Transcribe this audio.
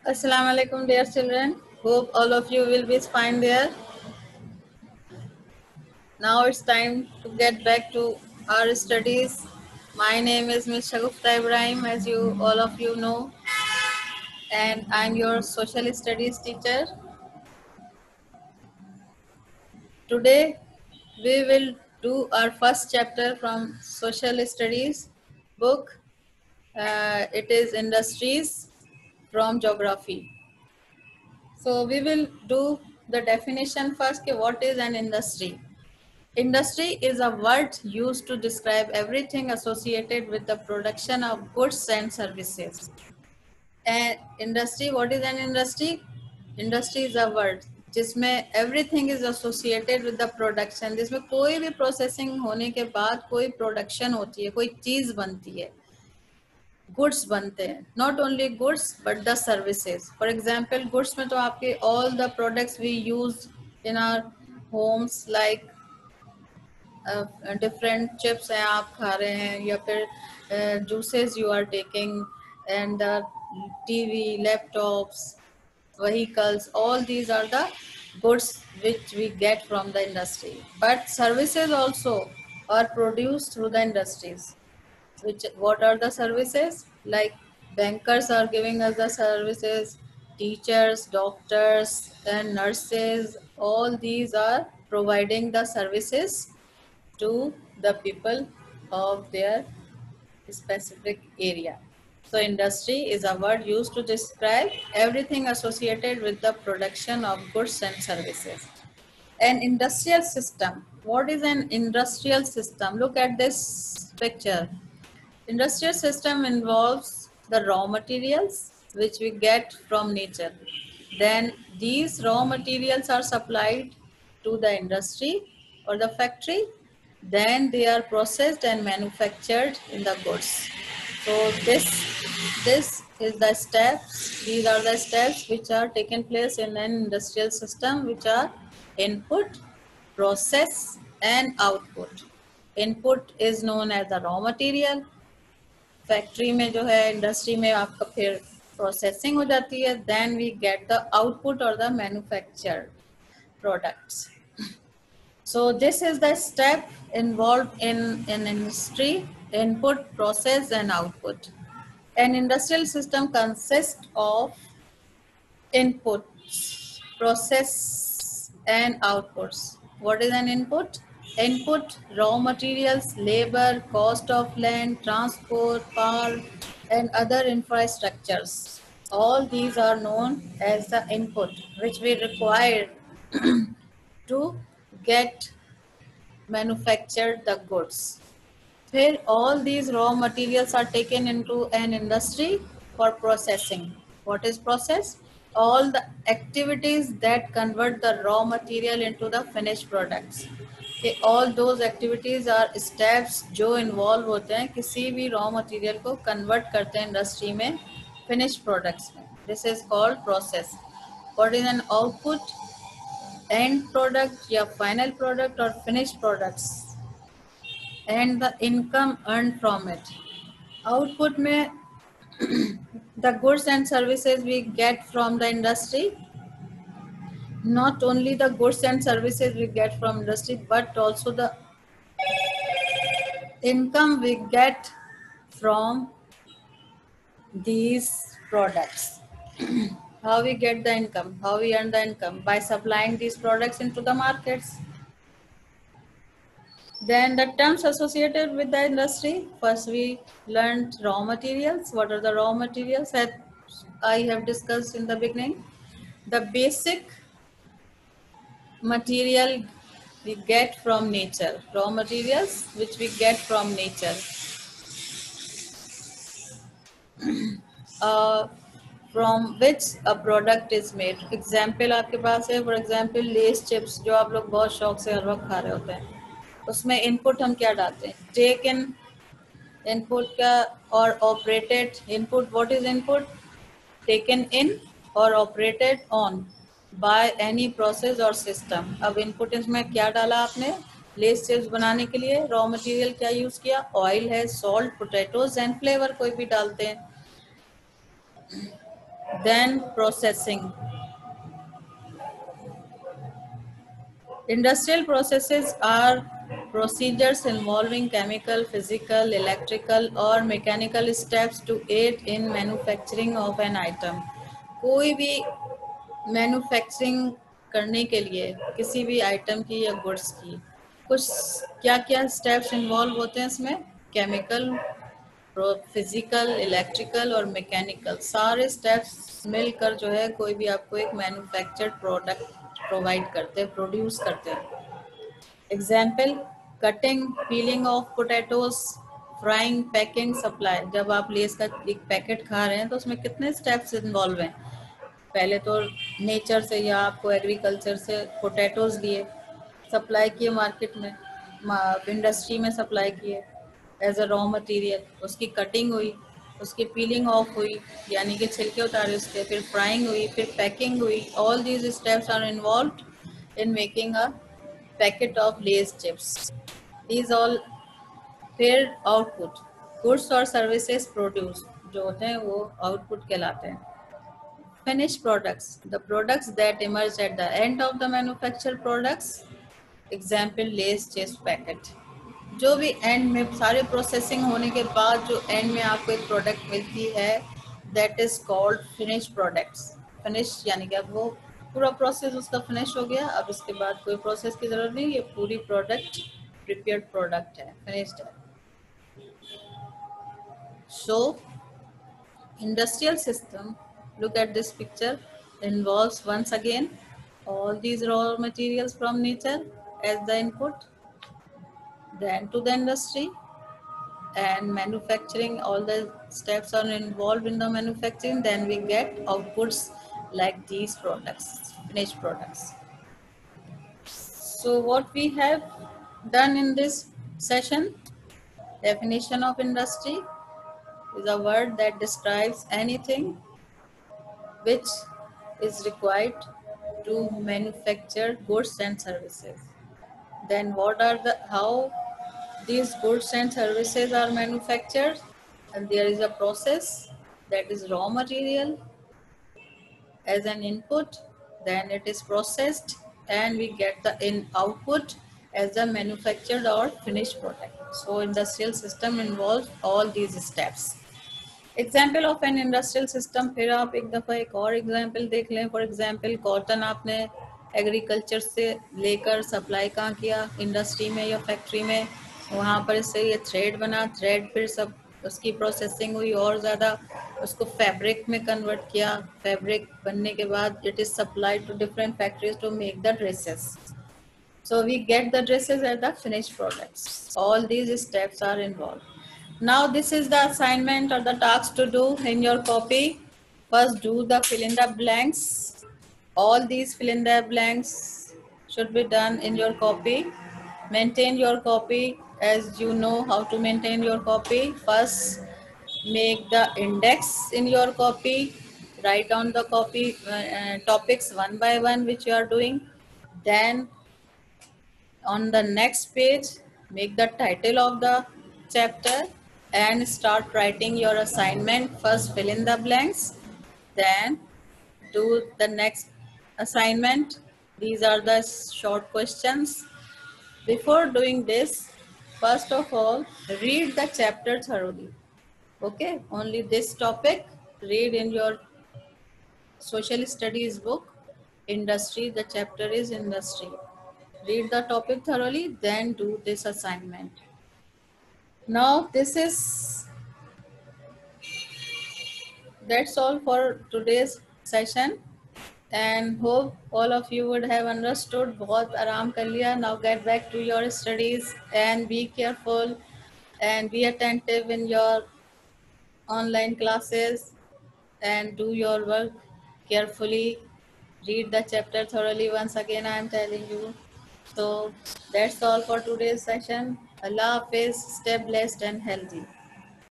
Assalamu alaikum, dear children. Hope all of you will be fine there. Now it's time to get back to our studies. My name is Ms. Shagufta Ibrahim, as you all of you know, and I'm your social studies teacher. Today we will do our first chapter from social studies book. It is industries from geography. So we will do the definition first. What is an industry? Industry is a word used to describe everything associated with the production of goods and services. And industry, what is an industry? Industry is a word जिसमें everything is associated with the production, जिसमें कोई भी processing होने के बाद कोई production होती है, कोई चीज बनती है, गुड्स बनते हैं. Not only goods but the services. For example goods में तो आपके all the products we use in our homes like different chips हैं आप खा रहे हैं, या फिर juices you are taking, and TV, laptops, vehicles, all these are the goods which we get from the industry. But services also are produced through the industries. Which, what are the services? Like bankers are giving us the services, teachers, doctors and nurses, all these are providing the services to the people of their specific area. So industry is a word used to describe everything associated with the production of goods and services. An industrial system. What is an industrial system? Look at this picture. Industrial system involves the raw materials which we get from nature. Then these raw materials are supplied to the industry or the factory. Then they are processed and manufactured in the goods. So this is the steps. These are the steps which are taken place in an industrial system, which are input, process and output. Input is known as the raw material. Factory में जो है, industry में आपका फिर processing हो जाती है. Then we get the output or the manufactured products. So this is the step involved in industry: input, process and output. An industrial system consists of inputs, process and outputs. What is an input? Input: raw materials, labor, cost of land, transport, power and other infrastructures. All these are known as the input which we require to get manufactured the goods. Here all these raw materials are taken into an industry for processing. What is process? All the activities that convert the raw material into the finished products. Okay, all those activities are steps जो involve होते हैं किसी भी raw material को convert करते हैं industry में finished products में. This is called process. What is an output? End product या final product or finished products and the income earned from it. Output में the goods and services we get from the industry. Not only the goods and services we get from industry, but also the income we get from these products. How we get the income? How we earn the income? By supplying these products into the markets. Then the terms associated with the industry. First we learned raw materials. What are the raw materials that I have discussed in the beginning? The basic material we get from nature. Raw materials which we get from nature. From which a product is made. Example आपके पास है, for example Lay's chips जो आप लोग बहुत शौक से हर वक्त खा रहे होते हैं, उसमें इनपुट हम क्या डालते हैं? टेक इन इनपुट का और operated input. What is input? Taken in और operated on by any process or system. अब इनपुट इसमें क्या डाला आपने? लेस चिप्स बनाने के लिए रॉ मटेरियल क्या यूज किया? ऑयल है, सॉल्ट, पोटैटोज एंड फ्लेवर कोई भी डालते हैं. then processing. Industrial processes are procedures involving chemical, physical, electrical or mechanical steps to aid in manufacturing of an item. कोई भी मैन्युफैक्चरिंग करने के लिए किसी भी आइटम की या गुड्स की कुछ क्या क्या स्टेप्स इन्वॉल्व होते हैं इसमें? केमिकल, फिजिकल, इलेक्ट्रिकल और मैकेनिकल सारे स्टेप्स मिलकर जो है कोई भी आपको एक मैन्युफैक्चर्ड प्रोडक्ट प्रोवाइड करते हैं, प्रोड्यूस करते हैं। Example, cutting, piling of potatoes, frying, packing, supply. जब आप लेस का एक पैकेट खा रहे हैं तो उसमें कितने स्टेप्स इन्वॉल्व हैं? पहले तो नेचर से या आपको एग्रीकल्चर से पोटैटोज लिए, सप्लाई किए मार्केट में, इंडस्ट्री में सप्लाई किए एज अ रॉ मटेरियल, उसकी कटिंग हुई, उसकी पीलिंग ऑफ हुई यानी कि छिलके उतारे उसके, फिर फ्राइंग हुई, फिर पैकिंग हुई। All these steps are involved in making a packet of Lays chips. These all, फिर आउटपुट, गुड्स और सर्विसेज प्रोड्यूस जो होते हैं वो आउटपुट कहलाते हैं। Finished products, the products that emerge at the end of the manufactured products. Example, Lay's chips packet. जो भी एंड में सारे प्रोसेसिंग होने के बाद जो एंड में आपको एक प्रोडक्ट मिलती है that is called finish products. Finish यानी कि अब वो पूरा प्रोसेस उसका फिनिश हो गया, अब इसके बाद कोई प्रोसेस की जरूरत नहीं, ये पूरी प्रोडक्ट प्रिपेयर्ड प्रोडक्ट है, फिनिश्ड है। सो industrial system, look at this picture, involves once again all these raw materials from nature as the input, then to the industry and manufacturing. All the steps are involved in the manufacturing, then we get outputs like these products, finished products. So what we have done in this session, definition of industry is a word that describes anything which is required to manufacture goods and services. Then what are the how these goods and services are manufactured? And there is a process, that is raw material as an input, then it is processed and we get the in output as a manufactured or finished product. So industrial system involves all these steps. Example of an industrial system, फिर आप एक दफ़ा एक और example देख लें। For example, cotton आपने agriculture से लेकर सप्लाई कहाँ किया? इंडस्ट्री में या फैक्ट्री में, वहाँ पर इससे ये थ्रेड बना, थ्रेड फिर सब उसकी प्रोसेसिंग हुई और ज़्यादा, उसको फैब्रिक में कन्वर्ट किया, फैब्रिक बनने के बाद it is supplied to different factories to make the dresses. So we get the dresses as the finished products. All these steps are involved. Now this is the assignment or the task to do in your copy. First do the fill in the blanks. All these fill in the blanks should be done in your copy. Maintain your copy as you know how to maintain your copy. First make the index in your copy. Write down the copy topics one by one which you are doing. Then on the next page, make the title of the chapter and start writing your assignment. First fill in the blanks, then do the next assignment. These are the short questions. Before doing this, first of all, read the chapter thoroughly. Okay, only this topic, read in your social studies book. Industry, the chapter is industry. Read the topic thoroughly, then do this assignment. Now that's all for today's session and hope all of you would have understood. बहुत आराम कर लिया. Now get back to your studies and be careful and be attentive in your online classes and do your work carefully. Read the chapter thoroughly. Once again, I am telling you. So that's all for today's session. Allah Hafiz, stay blessed and healthy.